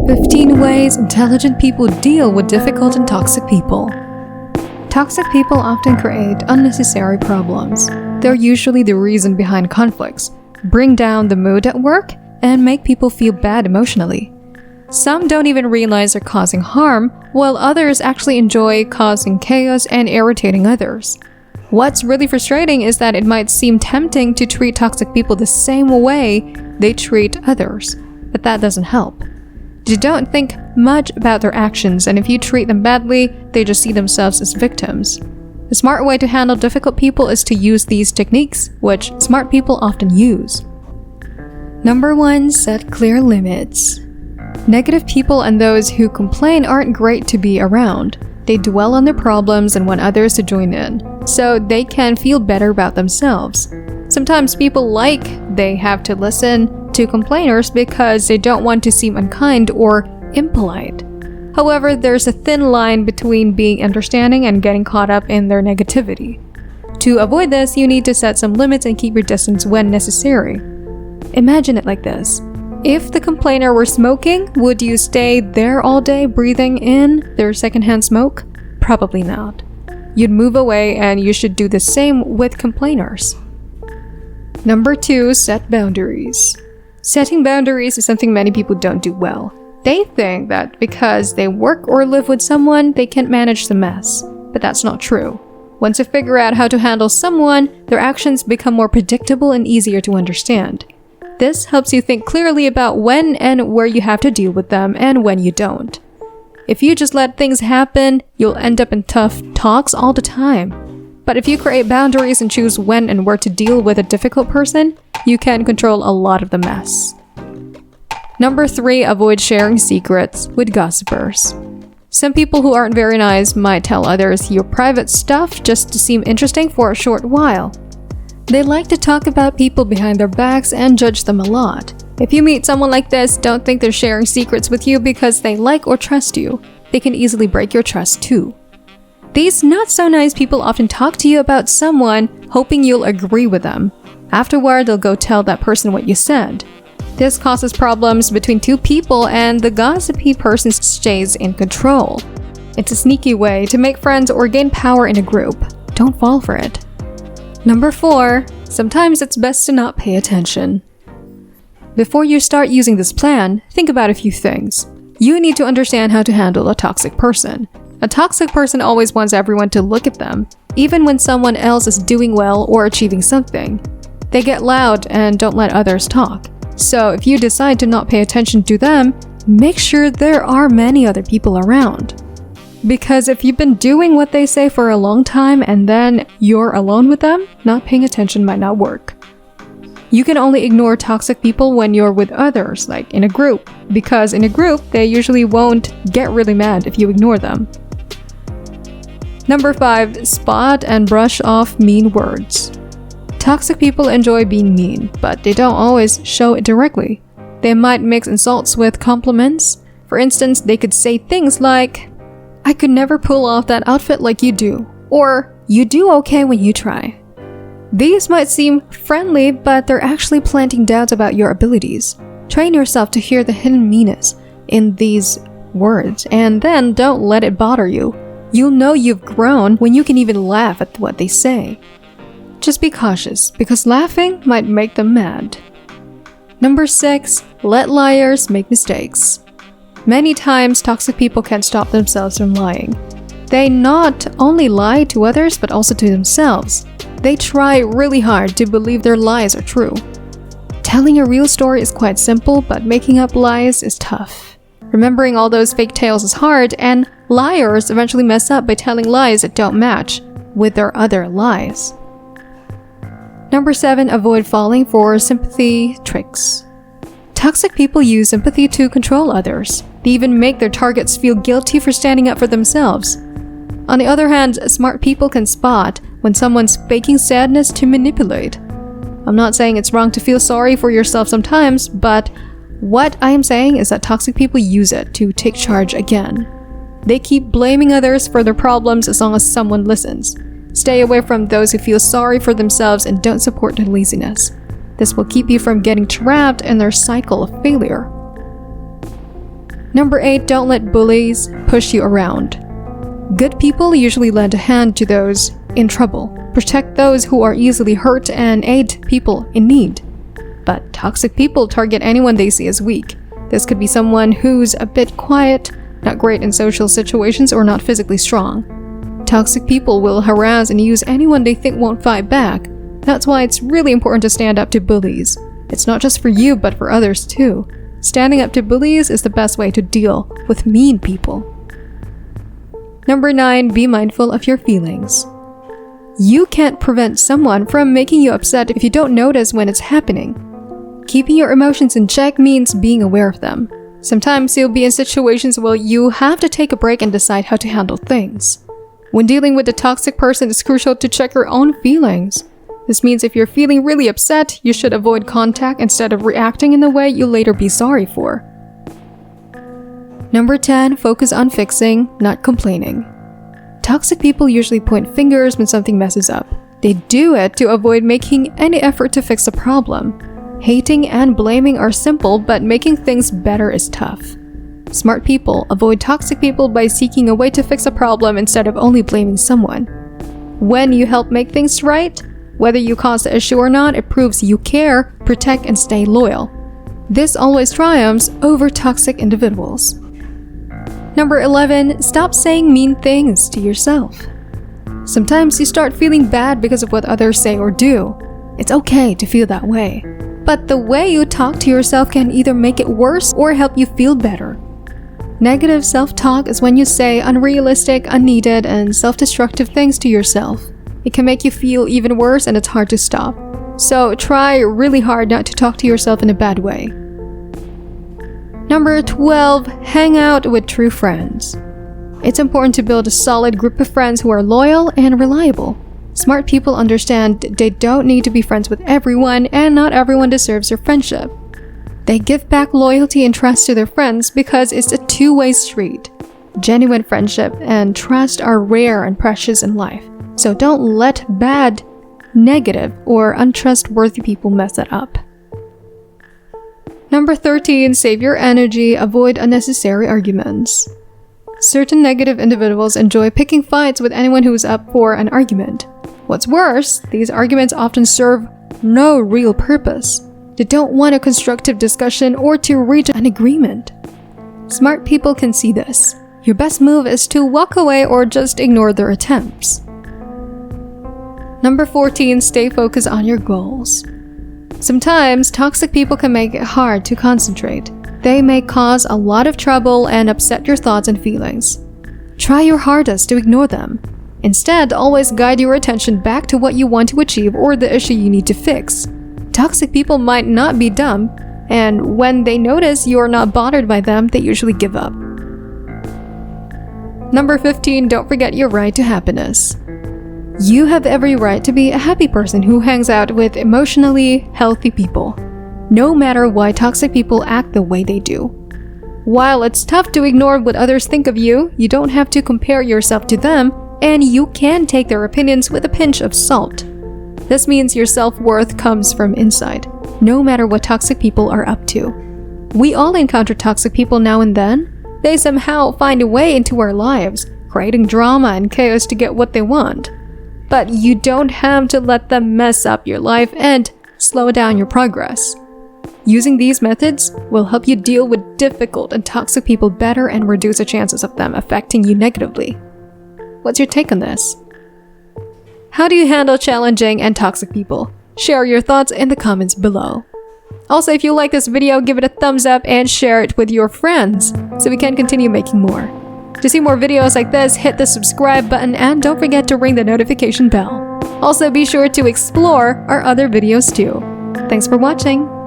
15 ways intelligent people deal with difficult and toxic people. Toxic people often create unnecessary problems. They're usually the reason behind conflicts, bring down the mood at work, and make people feel bad emotionally. Some don't even realize they're causing harm, while others actually enjoy causing chaos and irritating others. What's really frustrating is that it might seem tempting to treat toxic people the same way they treat others, but that doesn't help. You don't think much about their actions, and if you treat them badly, they just see themselves as victims. The smart way to handle difficult people is to use these techniques, which smart people often use. Number 1. Set clear limits. Negative people and those who complain aren't great to be around. They dwell on their problems and want others to join in, so they can feel better about themselves. Sometimes people they have to listen to complainers because they don't want to seem unkind or impolite. However, there's a thin line between being understanding and getting caught up in their negativity. To avoid this, you need to set some limits and keep your distance when necessary. Imagine it like this. If the complainer were smoking, would you stay there all day breathing in their secondhand smoke? Probably not. You'd move away, and you should do the same with complainers. Number 2. Set boundaries. Setting boundaries is something many people don't do well. They think that because they work or live with someone, they can't manage the mess. But that's not true. Once you figure out how to handle someone, their actions become more predictable and easier to understand. This helps you think clearly about when and where you have to deal with them and when you don't. If you just let things happen, you'll end up in tough talks all the time. But if you create boundaries and choose when and where to deal with a difficult person, you can control a lot of the mess. Number 3. Avoid sharing secrets with gossipers. Some people who aren't very nice might tell others your private stuff just to seem interesting for a short while. They like to talk about people behind their backs and judge them a lot. If you meet someone like this, don't think they're sharing secrets with you because they like or trust you. They can easily break your trust too. These not-so-nice people often talk to you about someone, hoping you'll agree with them. Afterward, they'll go tell that person what you said. This causes problems between two people, and the gossipy person stays in control. It's a sneaky way to make friends or gain power in a group. Don't fall for it. Number 4. Sometimes it's best to not pay attention. Before you start using this plan, think about a few things. You need to understand how to handle a toxic person. A toxic person always wants everyone to look at them, even when someone else is doing well or achieving something. They get loud and don't let others talk. So if you decide to not pay attention to them, make sure there are many other people around. Because if you've been doing what they say for a long time and then you're alone with them, not paying attention might not work. You can only ignore toxic people when you're with others, like in a group, because in a group, they usually won't get really mad if you ignore them. Number 5. Spot and brush off mean words. Toxic people enjoy being mean, but they don't always show it directly. They might mix insults with compliments. For instance, they could say things like, "I could never pull off that outfit like you do," or "You do okay when you try." These might seem friendly, but they're actually planting doubts about your abilities. Train yourself to hear the hidden meanness in these words, and then don't let it bother you. You'll know you've grown when you can even laugh at what they say. Just be cautious, because laughing might make them mad. Number 6. Let liars make mistakes. Many times, toxic people can't stop themselves from lying. They not only lie to others, but also to themselves. They try really hard to believe their lies are true. Telling a real story is quite simple, but making up lies is tough. Remembering all those fake tales is hard, and liars eventually mess up by telling lies that don't match with their other lies. Number 7. Avoid falling for sympathy tricks. Toxic people use sympathy to control others. They even make their targets feel guilty for standing up for themselves. On the other hand, smart people can spot when someone's faking sadness to manipulate. I'm not saying it's wrong to feel sorry for yourself sometimes, but what I am saying is that toxic people use it to take charge again. They keep blaming others for their problems as long as someone listens. Stay away from those who feel sorry for themselves and don't support their laziness. This will keep you from getting trapped in their cycle of failure. Number 8, don't let bullies push you around. Good people usually lend a hand to those in trouble, protect those who are easily hurt, and aid people in need. But toxic people target anyone they see as weak. This could be someone who's a bit quiet, not great in social situations, or not physically strong. Toxic people will harass and use anyone they think won't fight back. That's why it's really important to stand up to bullies. It's not just for you, but for others too. Standing up to bullies is the best way to deal with mean people. Number 9, be mindful of your feelings. You can't prevent someone from making you upset if you don't notice when it's happening. Keeping your emotions in check means being aware of them. Sometimes you'll be in situations where you have to take a break and decide how to handle things. When dealing with a toxic person, it's crucial to check your own feelings. This means if you're feeling really upset, you should avoid contact instead of reacting in a way you'll later be sorry for. Number 10, focus on fixing, not complaining. Toxic people usually point fingers when something messes up. They do it to avoid making any effort to fix a problem. Hating and blaming are simple, but making things better is tough. Smart people avoid toxic people by seeking a way to fix a problem instead of only blaming someone. When you help make things right, whether you cause the issue or not, it proves you care, protect, and stay loyal. This always triumphs over toxic individuals. Number 11, stop saying mean things to yourself. Sometimes you start feeling bad because of what others say or do. It's okay to feel that way. But the way you talk to yourself can either make it worse or help you feel better. Negative self-talk is when you say unrealistic, unneeded, and self-destructive things to yourself. It can make you feel even worse and it's hard to stop. So try really hard not to talk to yourself in a bad way. Number 12, hang out with true friends. It's important to build a solid group of friends who are loyal and reliable. Smart people understand they don't need to be friends with everyone and not everyone deserves your friendship. They give back loyalty and trust to their friends because it's a two-way street. Genuine friendship and trust are rare and precious in life. So don't let bad, negative, or untrustworthy people mess it up. Number 13, save your energy, avoid unnecessary arguments. Certain negative individuals enjoy picking fights with anyone who's up for an argument. What's worse, these arguments often serve no real purpose. They don't want a constructive discussion or to reach an agreement. Smart people can see this. Your best move is to walk away or just ignore their attempts. Number 14, stay focused on your goals. Sometimes, toxic people can make it hard to concentrate. They may cause a lot of trouble and upset your thoughts and feelings. Try your hardest to ignore them. Instead, always guide your attention back to what you want to achieve or the issue you need to fix. Toxic people might not be dumb, and when they notice you're not bothered by them, they usually give up. Number 15, don't forget your right to happiness. You have every right to be a happy person who hangs out with emotionally healthy people, no matter why toxic people act the way they do. While it's tough to ignore what others think of you, you don't have to compare yourself to them, and you can take their opinions with a pinch of salt. This means your self-worth comes from inside, no matter what toxic people are up to. We all encounter toxic people now and then. They somehow find a way into our lives, creating drama and chaos to get what they want. But you don't have to let them mess up your life and slow down your progress. Using these methods will help you deal with difficult and toxic people better and reduce the chances of them affecting you negatively. What's your take on this? How do you handle challenging and toxic people? Share your thoughts in the comments below. Also, if you like this video, give it a thumbs up and share it with your friends so we can continue making more. To see more videos like this, hit the subscribe button and don't forget to ring the notification bell. Also, be sure to explore our other videos too. Thanks for watching!